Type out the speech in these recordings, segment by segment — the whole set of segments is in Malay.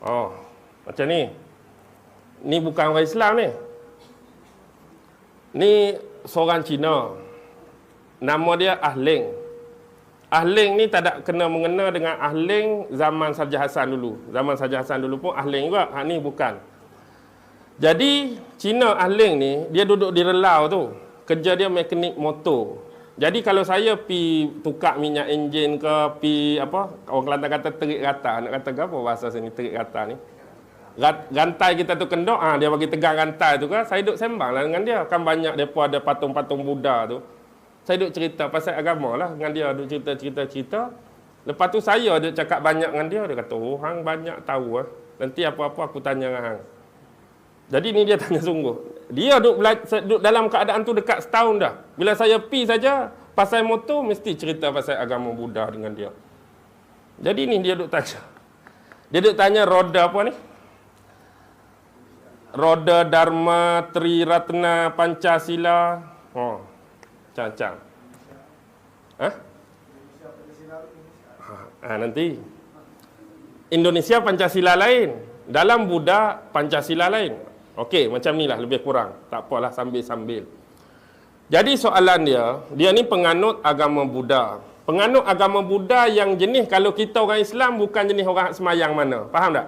Oh, macam ni. Ni bukan orang Islam ni. Ni seorang Cina. Nama dia Ahling. Ahling ni tak ada kena mengena dengan Ahling zaman Sarja Hassan dulu. Zaman Sarja Hassan dulu pun Ahling juga. Hak ni bukan. Jadi Cina Ahling ni dia duduk di Relau tu. Kerja dia mekanik motor. Jadi kalau saya pi tukar minyak enjin ke pi apa, orang Kelantan kata terik rata. Nak kata apa bahasa sini terik rata ni? Rantai kita tu kendok, dia bagi tegang rantai tu kan. Saya duduk sembang lah dengan dia. Kan banyak depa ada patung-patung Buddha tu. Saya duduk cerita pasal agama lah dengan dia, duduk cerita. Lepas tu saya duduk cakap banyak dengan dia. Dia kata, oh hang banyak tahu lah. Nanti apa-apa aku tanya dengan hang. Jadi ni dia tanya sungguh. Dia duduk dalam keadaan tu dekat setahun dah. Bila saya pi saja pasal motor, mesti cerita pasal agama Buddha dengan dia. Jadi ni dia duduk tanya. Dia duduk tanya roda apa ni? Roda Dharma Triratna Pancasila. Oh, macam-macam. Nanti. Indonesia Pancasila lain. Dalam Buddha Pancasila lain. Okey, macam ni lah lebih kurang. Tak apalah sambil-sambil. Jadi soalan dia ni penganut agama Buddha. Penganut agama Buddha yang jenis kalau kita orang Islam bukan jenis orang semayang mana. Faham tak?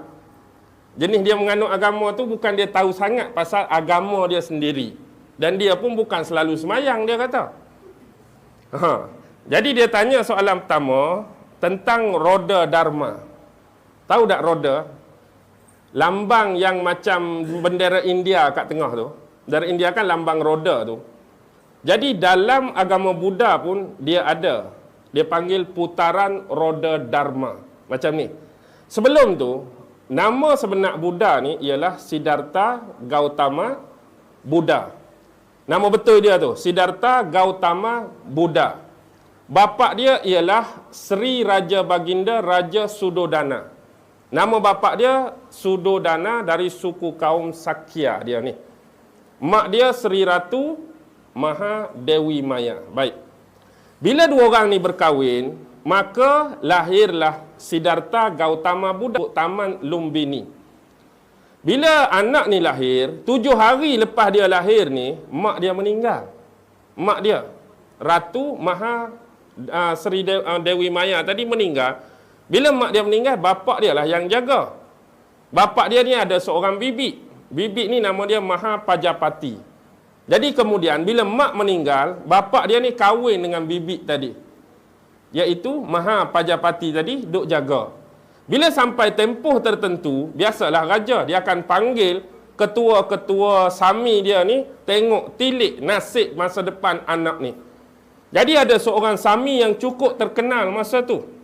Jenis dia menganut agama tu bukan dia tahu sangat pasal agama dia sendiri. Dan dia pun bukan selalu semayang, dia kata. Jadi dia tanya soalan pertama tentang roda Dharma. Tahu tak roda? Lambang yang macam bendera India kat tengah tu. Bendera India kan lambang roda tu. Jadi dalam agama Buddha pun dia ada. Dia panggil putaran roda Dharma. Macam ni. Sebelum tu, nama sebenar Buddha ni ialah Siddhartha Gautama Buddha. Nama betul dia tu, Siddhartha Gautama Buddha. Bapa dia ialah Sri Raja Baginda Raja Sudodana. Nama bapa dia Sudodana dari suku kaum Sakya dia ni. Mak dia Sri Ratu Maha Dewi Maya. Baik. Bila dua orang ni berkahwin, maka lahirlah Siddhartha Gautama Buddha Taman Lumbini. Bila anak ni lahir, 7 hari lepas dia lahir ni, mak dia meninggal. Mak dia, Ratu Maha Sri Dewi Maya tadi meninggal. Bila mak dia meninggal, bapak dia lah yang jaga. Bapak dia ni ada seorang bibik. Bibik ni nama dia Maha Pajapati. Jadi kemudian bila mak meninggal, bapak dia ni kahwin dengan bibik tadi. Iaitu Maha Pajapati tadi duk jaga. Bila sampai tempoh tertentu, biasalah raja dia akan panggil ketua-ketua sami dia ni tengok tilik nasib masa depan anak ni. Jadi ada seorang sami yang cukup terkenal masa tu.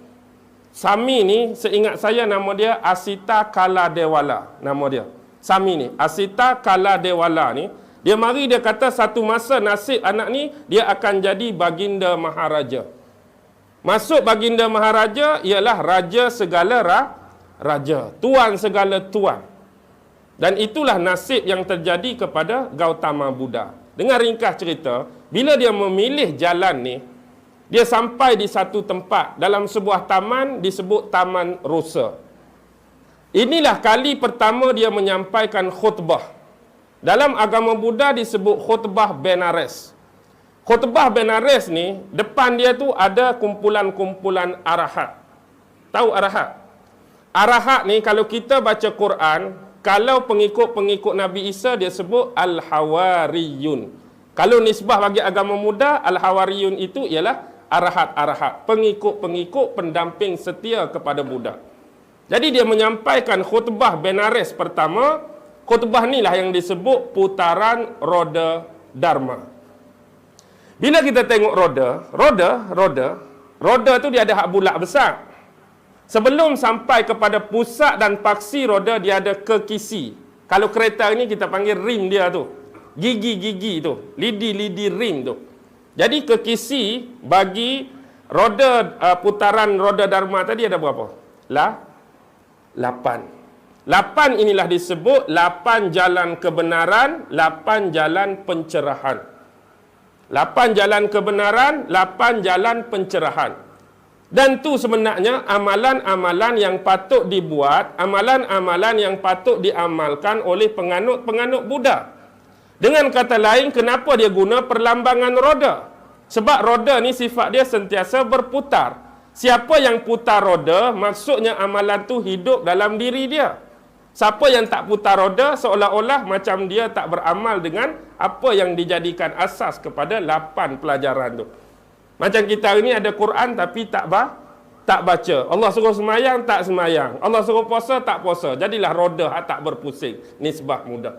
Sami ni seingat saya nama dia Asita Kaladewala, nama dia. Sami ni, Asita Kaladewala ni, dia mari dia kata satu masa nasib anak ni dia akan jadi baginda maharaja. Masuk baginda maharaja ialah raja segala raja, tuan segala tuan. Dan itulah nasib yang terjadi kepada Gautama Buddha. Dengan ringkas cerita, bila dia memilih jalan ni, dia sampai di satu tempat dalam sebuah taman disebut Taman Rosa. Inilah kali pertama dia menyampaikan khutbah. Dalam agama Buddha disebut khutbah Benares. Khutbah Benares ni, depan dia tu ada kumpulan-kumpulan arahat. Tahu arahat? Arahat ni kalau kita baca Quran, kalau pengikut-pengikut Nabi Isa dia sebut Al-Hawariyun. Kalau nisbah bagi agama Buddha, Al-Hawariyun itu ialah arahat-arahat, pengikut-pengikut pendamping setia kepada Buddha. Jadi dia menyampaikan khutbah Benares pertama. Khutbah ni lah yang disebut putaran roda Dharma. Bila kita tengok roda tu dia ada hak bulat besar. Sebelum sampai kepada pusat dan paksi roda dia ada kekisi. Kalau kereta ni kita panggil rim dia tu. Gigi-gigi tu, lidi-lidi rim tu. Jadi kekisi bagi roda putaran roda Dharma tadi ada berapa? 8. 8 inilah disebut 8 jalan kebenaran, 8 jalan pencerahan. 8 jalan kebenaran, 8 jalan pencerahan. Dan tu sebenarnya amalan-amalan yang patut dibuat, amalan-amalan yang patut diamalkan oleh penganut-penganut Buddha. Dengan kata lain, kenapa dia guna perlambangan roda? Sebab roda ni sifat dia sentiasa berputar. Siapa yang putar roda, maksudnya amalan tu hidup dalam diri dia. Siapa yang tak putar roda, seolah-olah macam dia tak beramal dengan apa yang dijadikan asas kepada 8 pelajaran tu. Macam kita hari ni ada Quran tapi tak baca. Allah suruh semayang, tak semayang. Allah suruh puasa, tak puasa. Jadilah roda tak berpusing. Nisbah mudah.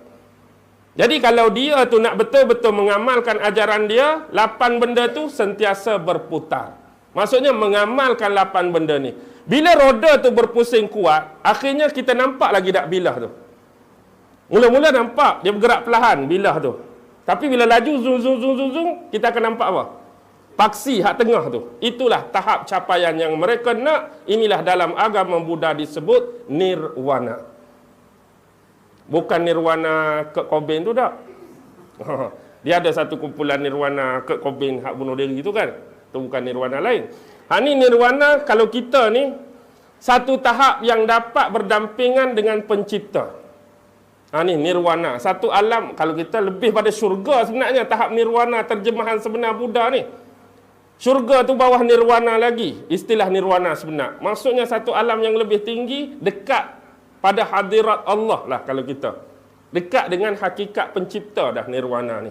Jadi kalau dia tu nak betul-betul mengamalkan ajaran dia, 8 benda tu sentiasa berputar. Maksudnya mengamalkan 8 benda ni. Bila roda tu berpusing kuat, akhirnya kita nampak lagi tak bilah tu. Mula-mula nampak dia bergerak perlahan bilah tu. Tapi bila laju zoom, kita akan nampak apa? Paksi hak tengah tu. Itulah tahap capaian yang mereka nak. Inilah dalam agama Buddha disebut nirwana. Bukan nirwana Kurt Cobain tu tak. Dia ada satu kumpulan nirwana Kurt Cobain hak bunuh diri tu kan. Itu bukan nirwana lain. Ni nirwana kalau kita ni satu tahap yang dapat berdampingan dengan pencipta. Ni nirwana. Satu alam, kalau kita lebih pada syurga sebenarnya tahap nirwana terjemahan sebenar Buddha ni. Syurga tu bawah nirwana lagi. Istilah nirwana sebenar. Maksudnya satu alam yang lebih tinggi, dekat pada hadirat Allah lah kalau kita. Dekat dengan hakikat pencipta dah nirwana ni.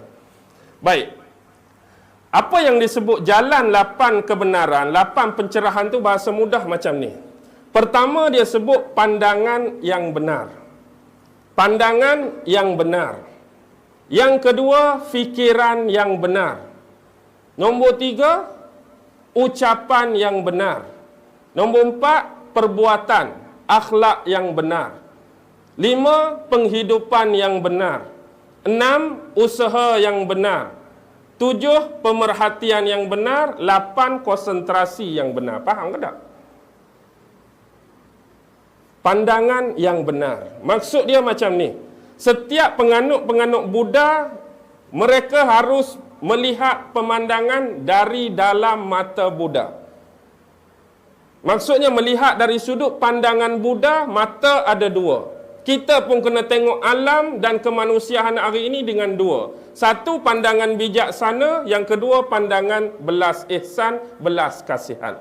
Baik. Apa yang disebut jalan 8 kebenaran, 8 pencerahan tu bahasa mudah macam ni. Pertama dia sebut pandangan yang benar. Pandangan yang benar. Yang kedua, fikiran yang benar. Nombor 3, ucapan yang benar. Nombor 4, perbuatan, akhlak yang benar. 5, penghidupan yang benar. 6, usaha yang benar. 7, pemerhatian yang benar. 8, konsentrasi yang benar. Faham ke tak? Pandangan yang benar. Maksud dia macam ni. Setiap penganut-penganut Buddha, mereka harus melihat pemandangan dari dalam mata Buddha. Maksudnya melihat dari sudut pandangan Buddha, mata ada 2. Kita pun kena tengok alam dan kemanusiaan hari ini dengan 2. Satu, pandangan bijaksana. Yang kedua, pandangan belas ihsan, belas kasihan.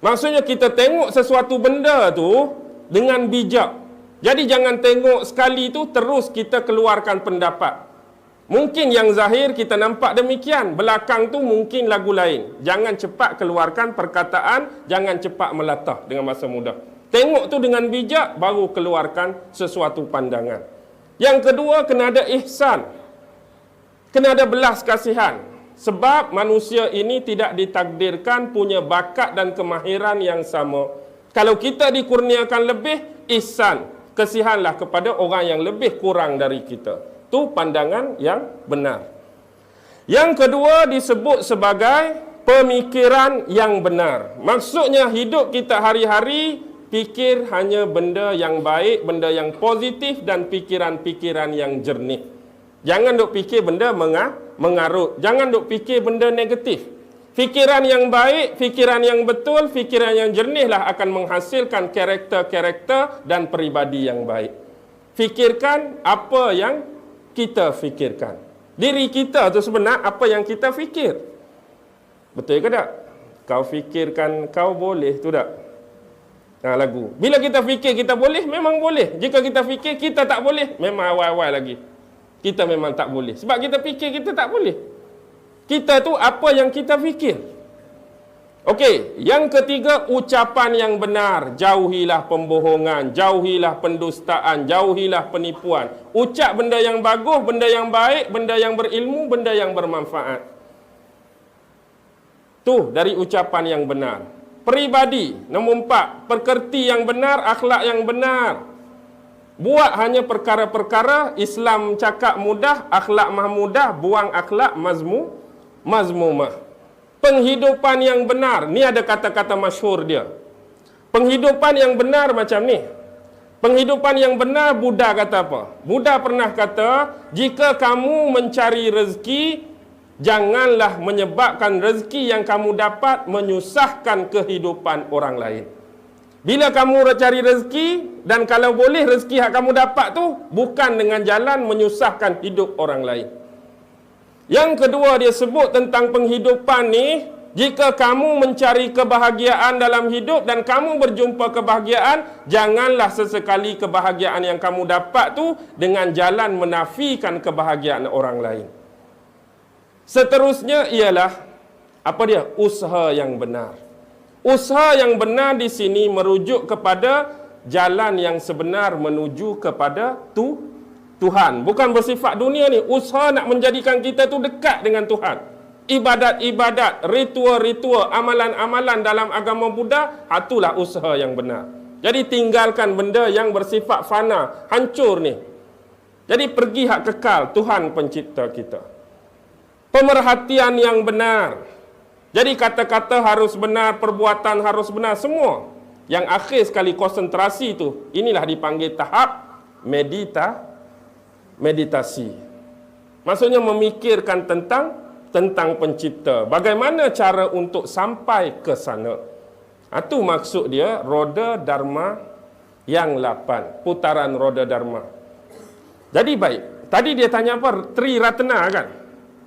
Maksudnya kita tengok sesuatu benda tu dengan bijak. Jadi jangan tengok sekali tu terus kita keluarkan pendapat. Mungkin yang zahir kita nampak demikian, belakang tu mungkin lagu lain. Jangan cepat keluarkan perkataan, jangan cepat melatah dengan masa muda. Tengok tu dengan bijak, baru keluarkan sesuatu pandangan. Yang kedua, kena ada ihsan. Kena ada belas kasihan. Sebab manusia ini tidak ditakdirkan punya bakat dan kemahiran yang sama. Kalau kita dikurniakan lebih, ihsan. Kasihanlah kepada orang yang lebih kurang dari kita. Itu pandangan yang benar. Yang kedua disebut sebagai pemikiran yang benar. Maksudnya hidup kita hari-hari fikir hanya benda yang baik, benda yang positif dan pikiran-pikiran yang jernih. Jangan duk fikir benda mengarut. Jangan duk fikir benda negatif. Fikiran yang baik, fikiran yang betul, fikiran yang jernihlah akan menghasilkan karakter-karakter dan peribadi yang baik. Fikirkan apa yang kita fikirkan. Diri kita tu sebenar apa yang kita fikir. Betul ke tak? Kau fikirkan kau boleh tu tak? Lagu. Bila kita fikir kita boleh, memang boleh. Jika kita fikir kita tak boleh, memang awal-awal lagi. Kita memang tak boleh. Sebab kita fikir kita tak boleh. Kita tu apa yang kita fikir. Okey, yang ketiga, ucapan yang benar. Jauhilah pembohongan, jauhilah pendustaan, jauhilah penipuan. Ucap benda yang bagus, benda yang baik, benda yang berilmu, benda yang bermanfaat. Tu dari ucapan yang benar. Peribadi, nombor 4, perkerti yang benar, akhlak yang benar. Buat hanya perkara-perkara Islam cakap mudah, akhlak mahmudah, buang akhlak mazmumah. Penghidupan yang benar. Ni ada kata-kata masyhur dia. Penghidupan yang benar macam ni. Penghidupan yang benar, Buddha kata apa? Buddha pernah kata, jika kamu mencari rezeki, janganlah menyebabkan rezeki yang kamu dapat menyusahkan kehidupan orang lain. Bila kamu cari rezeki, dan kalau boleh rezeki yang kamu dapat tu bukan dengan jalan menyusahkan hidup orang lain. Yang kedua dia sebut tentang penghidupan ni, jika kamu mencari kebahagiaan dalam hidup dan kamu berjumpa kebahagiaan, janganlah sesekali kebahagiaan yang kamu dapat tu dengan jalan menafikan kebahagiaan orang lain. Seterusnya ialah apa dia? Usaha yang benar. Usaha yang benar di sini merujuk kepada jalan yang sebenar menuju kepada Tuhan. Bukan bersifat dunia ni. Usaha nak menjadikan kita tu dekat dengan Tuhan. Ibadat-ibadat, ritual-ritual, amalan-amalan dalam agama Buddha, itulah usaha yang benar. Jadi tinggalkan benda yang bersifat fana, hancur ni. Jadi pergi hak kekal, Tuhan pencipta kita. Pemerhatian yang benar. Jadi kata-kata harus benar, perbuatan harus benar, semua. Yang akhir sekali konsentrasi tu, inilah dipanggil tahap meditasi. Maksudnya memikirkan tentang pencipta. Bagaimana cara untuk sampai ke sana? Itu maksud dia roda dharma yang 8. Putaran roda dharma. Jadi baik. Tadi dia tanya apa? Triratna kan?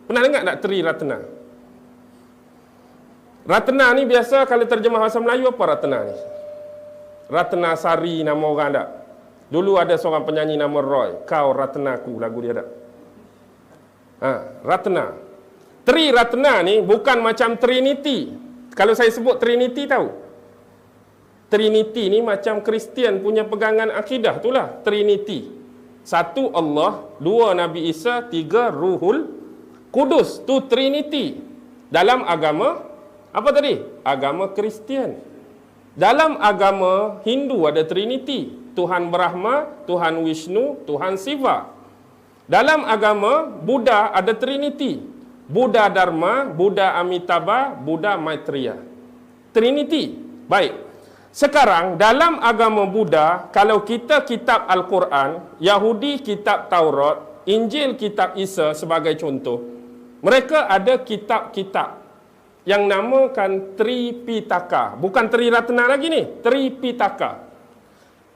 Pernah dengar tak Triratna? Ratna ni biasa kalau terjemah bahasa Melayu apa Ratna ni? Ratna Sari nama orang tak? Dulu ada seorang penyanyi nama Roy. Kau Ratnaku, lagu dia tak? Ratna. Triratna ni bukan macam Trinity. Kalau saya sebut Trinity tahu? Trinity ni macam Kristian punya pegangan akidah itulah Trinity. 1 Allah, 2 Nabi Isa, 3 Ruhul Kudus. Tu Trinity. Dalam agama apa tadi? Agama Kristian. Dalam agama Hindu ada Trinity. Tuhan Brahma, Tuhan Vishnu, Tuhan Siva. Dalam agama Buddha ada Trinity. Buddha Dharma, Buddha Amitabha, Buddha Maitreya. Trinity. Baik. Sekarang dalam agama Buddha, kalau kita kitab Al-Quran, Yahudi kitab Taurat, Injil kitab Isa sebagai contoh, mereka ada kitab-kitab yang namakan Tripitaka. Bukan Triratna lagi ni, Tripitaka.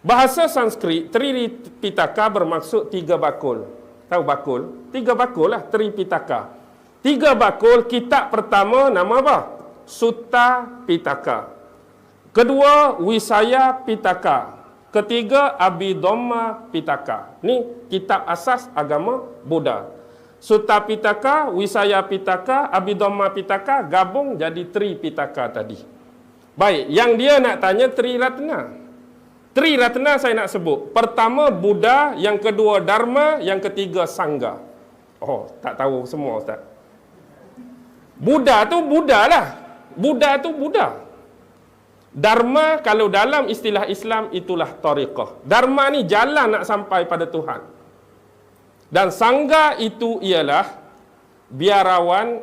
Bahasa Sanskrit, Tripitaka bermaksud 3 bakul. Tahu bakul? 3 bakul lah, Tripitaka. 3 bakul, kitab pertama nama apa? Sutta Pitaka. Kedua, Wisaya Pitaka. Ketiga, Abhidhamma Pitaka. Ni kitab asas agama Buddha. Sutta Pitaka, Wisaya Pitaka, Abhidhamma Pitaka gabung jadi Tripitaka tadi. Baik, yang dia nak tanya Triratna. Triratna saya nak sebut. Pertama Buddha, yang kedua Dharma, yang ketiga Sangha. Oh, tak tahu semua Ustaz. Buddha tu Buddha lah. Buddha tu Buddha. Dharma kalau dalam istilah Islam itulah tariqah. Dharma ni jalan nak sampai pada Tuhan. Dan Sangha itu ialah biarawan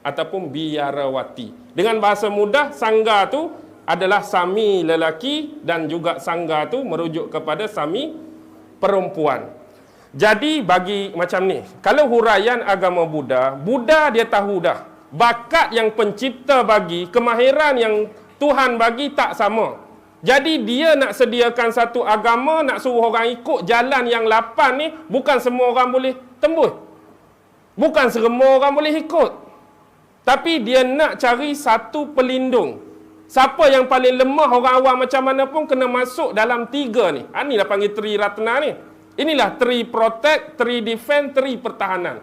ataupun biarawati. Dengan bahasa mudah, Sangha tu adalah sami lelaki dan juga Sangha tu merujuk kepada sami perempuan. Jadi bagi macam ni, kalau huraian agama Buddha, Buddha dia tahu dah bakat yang pencipta bagi, kemahiran yang Tuhan bagi tak sama. Jadi dia nak sediakan satu agama, nak suruh orang ikut jalan yang 8 ni, bukan semua orang boleh tembus. Bukan semua orang boleh ikut. Tapi dia nak cari satu pelindung. Siapa yang paling lemah, orang awam macam mana pun kena masuk dalam 3 ni. Inilah panggil Triratna ni. Inilah 3 protect, 3 defend, 3 pertahanan.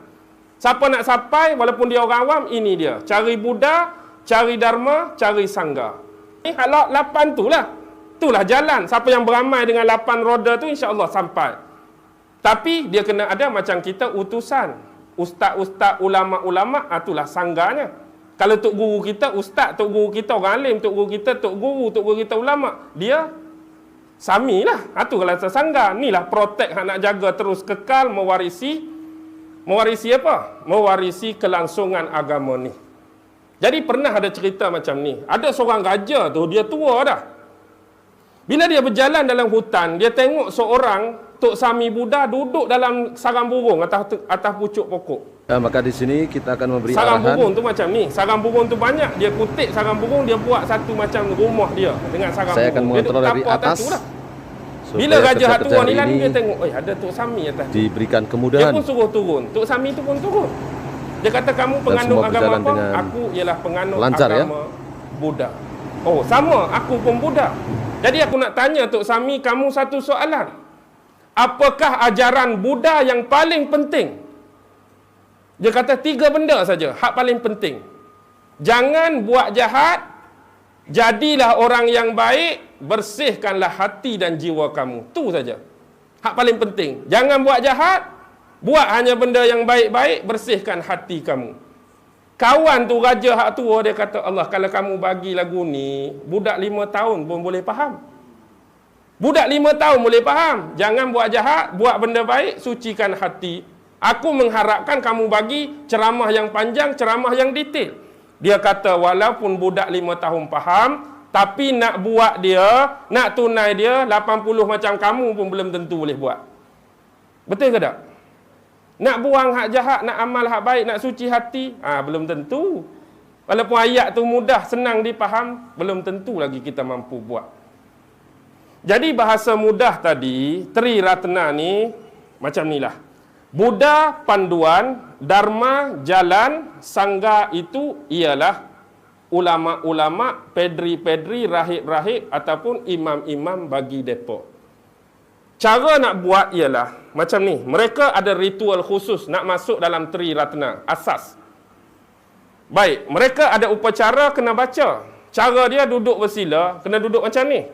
Siapa nak sampai, walaupun dia orang awam, ini dia. Cari Buddha, cari Dharma, cari Sangha. Ini halak 8 tu lah. Itulah jalan. Siapa yang beramai dengan 8 roda tu, insya-Allah sampai. Tapi dia kena ada macam kita utusan. Ustaz-ustaz, ulama-ulama, itulah sangganya. Kalau tok guru kita ustaz, tok guru kita orang alim, tok guru kita tok guru kita ulama, dia sami lah. Itu kalau sangga. Inilah protect hak nak jaga terus kekal mewarisi apa? Mewarisi kelangsungan agama ni. Jadi pernah ada cerita macam ni. Ada seorang raja tu, dia tua dah. Bila dia berjalan dalam hutan, dia tengok seorang Tok Sami Buddha duduk dalam sarang burung atas pucuk pokok. Maka di sini kita akan memberi Sarang arahan. burung tu macam ni. Sarang burung tu banyak. Dia kutip sarang burung, dia buat satu macam rumah dia dengan sarang Saya akan burung. mengontrol Dia dari duduk atas. tu lah. Supaya Bila Raja Hak kerja-kerja turun ni hari lalu ini dia tengok, ada Tok Sami atas tu. diberikan Dia kemudahan. pun suruh turun. Tok Sami tu pun turun. Dia kata, kamu penganut semua agama berjalan apa? dengan Aku ialah penganut lancar, ya? agama Buddha. Oh, sama. Aku pun Buddha. Jadi aku nak tanya Tok Sami, kamu satu soalan. Apakah ajaran Buddha yang paling penting? Dia kata 3 benda saja, hak paling penting. Jangan buat jahat, jadilah orang yang baik, bersihkanlah hati dan jiwa kamu. Tu saja. Hak paling penting. Jangan buat jahat, buat hanya benda yang baik-baik, bersihkan hati kamu. Kawan tu raja hak tua, dia kata, Allah, kalau kamu bagi lagu ni, budak 5 tahun pun boleh faham. Budak 5 tahun boleh faham. Jangan buat jahat, buat benda baik, sucikan hati. Aku mengharapkan kamu bagi ceramah yang panjang, ceramah yang detail. Dia kata, walaupun budak 5 tahun faham, tapi nak buat dia, nak tunai dia, 80 macam kamu pun belum tentu boleh buat. Betul ke tak? Nak buang hak jahat, nak amal hak baik, nak suci hati, belum tentu. Walaupun ayat tu mudah, senang dipaham, belum tentu lagi kita mampu buat. Jadi bahasa mudah tadi, Tri Ratna ni, macam ni lah. Buddha panduan, Dharma jalan, Sangha itu ialah ulama-ulama, pedri-pedri, rahib-rahib ataupun imam-imam bagi depa. Cara nak buat ialah macam ni. Mereka ada ritual khusus nak masuk dalam Tri Ratna, asas. Baik, mereka ada upacara kena baca. Cara dia duduk bersila, kena duduk macam ni.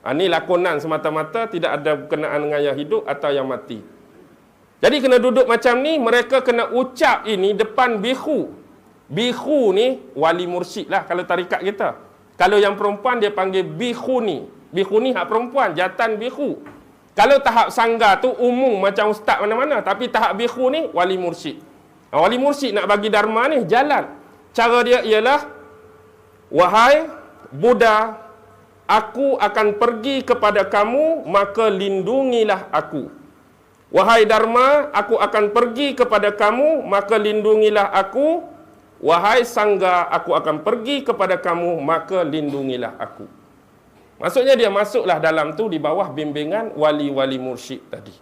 Ini lakonan semata-mata, tidak ada berkenaan dengan yang hidup atau yang mati. Jadi kena duduk macam ni, mereka kena ucap ini depan bihu. Bihu ni wali mursyid lah kalau tarikat kita. Kalau yang perempuan dia panggil bihuni. Bihuni hak perempuan, jatan bihu. Kalau tahap sangga tu umum macam ustaz mana-mana, tapi tahap bihu ni wali mursyid. Wali mursyid nak bagi dharma ni jalan. Cara dia ialah, wahai Buddha, aku akan pergi kepada kamu, maka lindungilah aku. Wahai Dharma, aku akan pergi kepada kamu, maka lindungilah aku. Wahai Sangha, aku akan pergi kepada kamu, maka lindungilah aku. Maksudnya dia masuklah dalam tu di bawah bimbingan wali-wali mursyid tadi.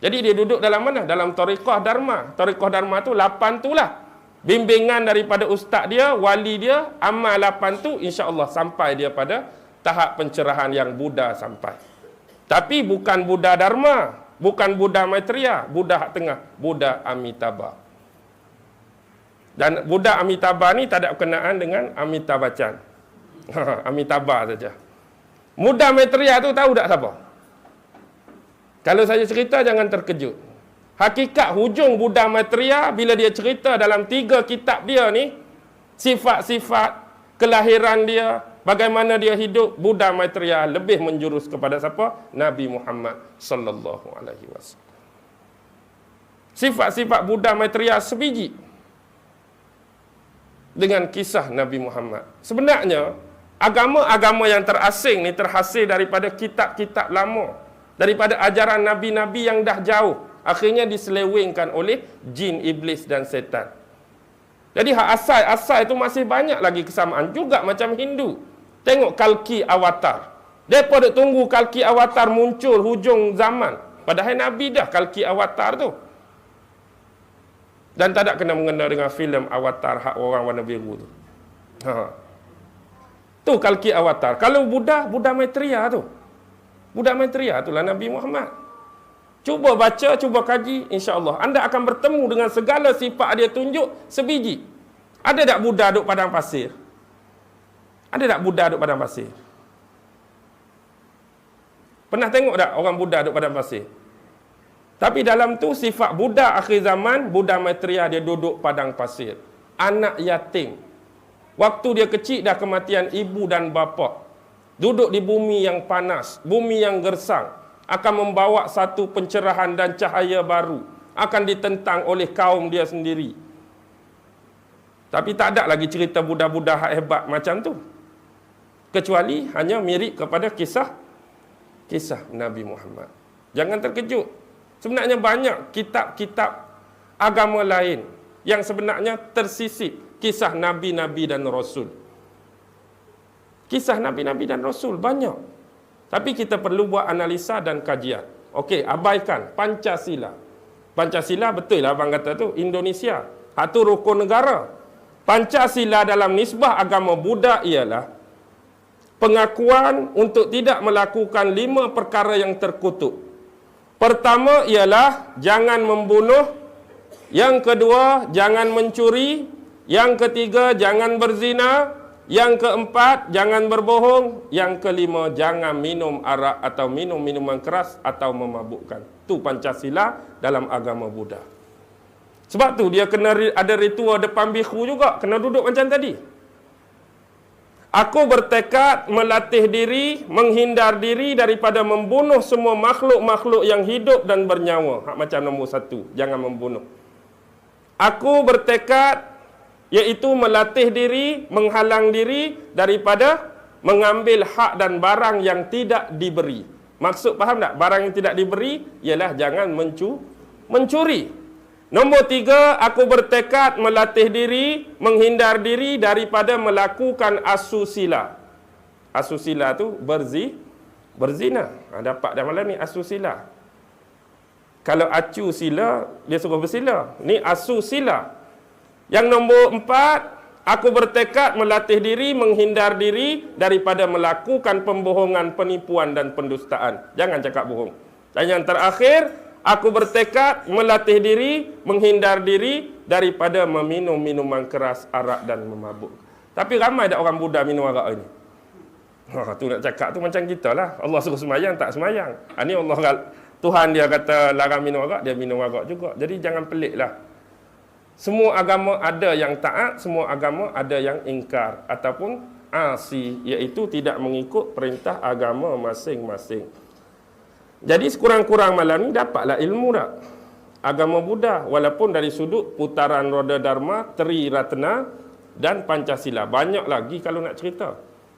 Jadi dia duduk dalam mana? Dalam Tariqah Dharma. Tariqah Dharma tu 8 tu lah. Bimbingan daripada ustaz dia, wali dia, amal 8 tu, insya-Allah sampai dia pada tahap pencerahan yang Buddha sampai. Tapi bukan Buddha Dharma. Bukan Buddha Maitreya, Buddha hak tengah, Buddha Amitabha. Dan Buddha Amitabha ni tak ada berkenaan dengan Amitabh Bachchan. Amitabha saja. Buddha Maitreya tu tahu tak siapa? Kalau saya cerita jangan terkejut. Hakikat hujung Buddha Maitreya bila dia cerita dalam 3 kitab dia ni, sifat-sifat kelahiran dia, bagaimana dia hidup, Buddha Maitreya lebih menjurus kepada siapa? Nabi Muhammad sallallahu alaihi wasallam. Sifat-sifat Buddha Maitreya sebiji dengan kisah Nabi Muhammad. Sebenarnya agama-agama yang terasing ni terhasil daripada kitab-kitab lama, daripada ajaran nabi-nabi yang dah jauh, akhirnya diselewengkan oleh jin, iblis dan setan. Jadi hak asal itu masih banyak lagi kesamaan juga macam Hindu. Tengok Kalki Avatar. Mereka duk tunggu Kalki Avatar muncul hujung zaman. Padahal Nabi dah Kalki Avatar tu. Dan tak ada kena mengena dengan filem Avatar hak orang warna biru tu. Tu Kalki Avatar. Kalau Buddha Maitreya tu. Buddha Maitreya itulah Nabi Muhammad. Cuba baca, cuba kaji, insya-Allah anda akan bertemu dengan segala sifat dia tunjuk sebiji. Ada tak Buddha duduk padang pasir? Ada tak Buddha duduk padang pasir? Pernah tengok tak orang Buddha duduk padang pasir? Tapi dalam tu sifat Buddha akhir zaman, Buddha Maitreya dia duduk padang pasir. Anak yatim. Waktu dia kecil dah kematian ibu dan bapa. Duduk di bumi yang panas, bumi yang gersang. Akan membawa satu pencerahan dan cahaya baru. Akan ditentang oleh kaum dia sendiri. Tapi tak ada lagi cerita Buddha-Buddha hebat macam tu. Kecuali hanya mirip kepada kisah Nabi Muhammad. Jangan terkejut. Sebenarnya banyak kitab-kitab agama lain yang sebenarnya tersisip kisah Nabi-Nabi dan Rasul. Kisah Nabi-Nabi dan Rasul banyak. Tapi kita perlu buat analisa dan kajian. Okey, abaikan Pancasila. Pancasila betul lah abang kata tu, Indonesia. Satu rukun negara. Pancasila dalam nisbah agama Buddha ialah pengakuan untuk tidak melakukan 5 perkara yang terkutuk. Pertama ialah jangan membunuh. Yang kedua, jangan mencuri. Yang ketiga, jangan berzina. Yang keempat, jangan berbohong. Yang kelima, jangan minum arak atau minum minuman keras atau memabukkan. Itu Pancasila dalam agama Buddha. Sebab tu dia kena ada ritual depan biku juga. Kena duduk macam tadi. Aku bertekad melatih diri, menghindar diri daripada membunuh semua makhluk-makhluk yang hidup dan bernyawa. Hak macam nombor 1, jangan membunuh. Aku bertekad iaitu melatih diri, menghalang diri daripada mengambil hak dan barang yang tidak diberi. Maksud faham tak? Barang yang tidak diberi ialah jangan mencuri. Nombor 3, aku bertekad melatih diri, menghindar diri daripada melakukan asusila. Asusila tu berzina. Dapat dah malam ni asusila. Kalau acu sila, dia suruh bersila. Ni asusila. Yang nombor 4, aku bertekad melatih diri, menghindar diri daripada melakukan pembohongan, penipuan dan pendustaan. Jangan cakap bohong. Dan yang terakhir, aku bertekad melatih diri, menghindar diri daripada meminum minuman keras, arak dan memabuk. Tapi ramai tak orang Buddha minum arak ini? Tu nak cakap tu macam kita lah. Allah suruh semayang, tak semayang. Ini Allah, Tuhan dia kata larang minum arak, dia minum arak juga. Jadi jangan pelik lah. Semua agama ada yang taat, semua agama ada yang ingkar ataupun asi, iaitu tidak mengikut perintah agama masing-masing. Jadi sekurang-kurang malam ni dapatlah ilmu tak? Agama Buddha walaupun dari sudut putaran roda Dharma, Tri Ratna dan Pancasila. Banyak lagi kalau nak cerita.